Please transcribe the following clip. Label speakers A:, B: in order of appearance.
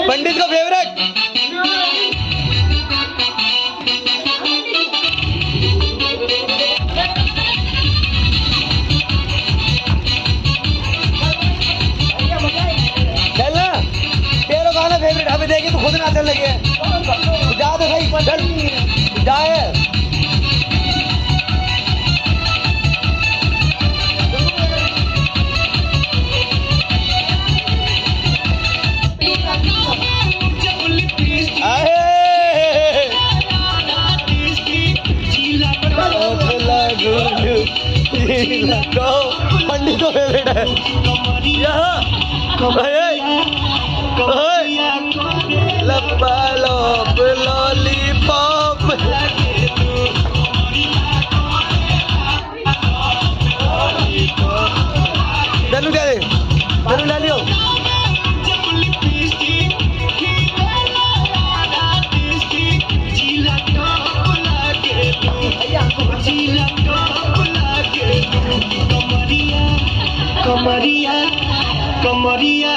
A: पंडित का फेवरेट। चलना तेरा गाना फेवरेट अभी देखी तो खुद नाचने लगे। जा तो सही चल जाए। पंडित का फेवरेट है यहाँ लॉलीपॉप धनु क्या दे धनु ला लियो। कमरिया कमरिया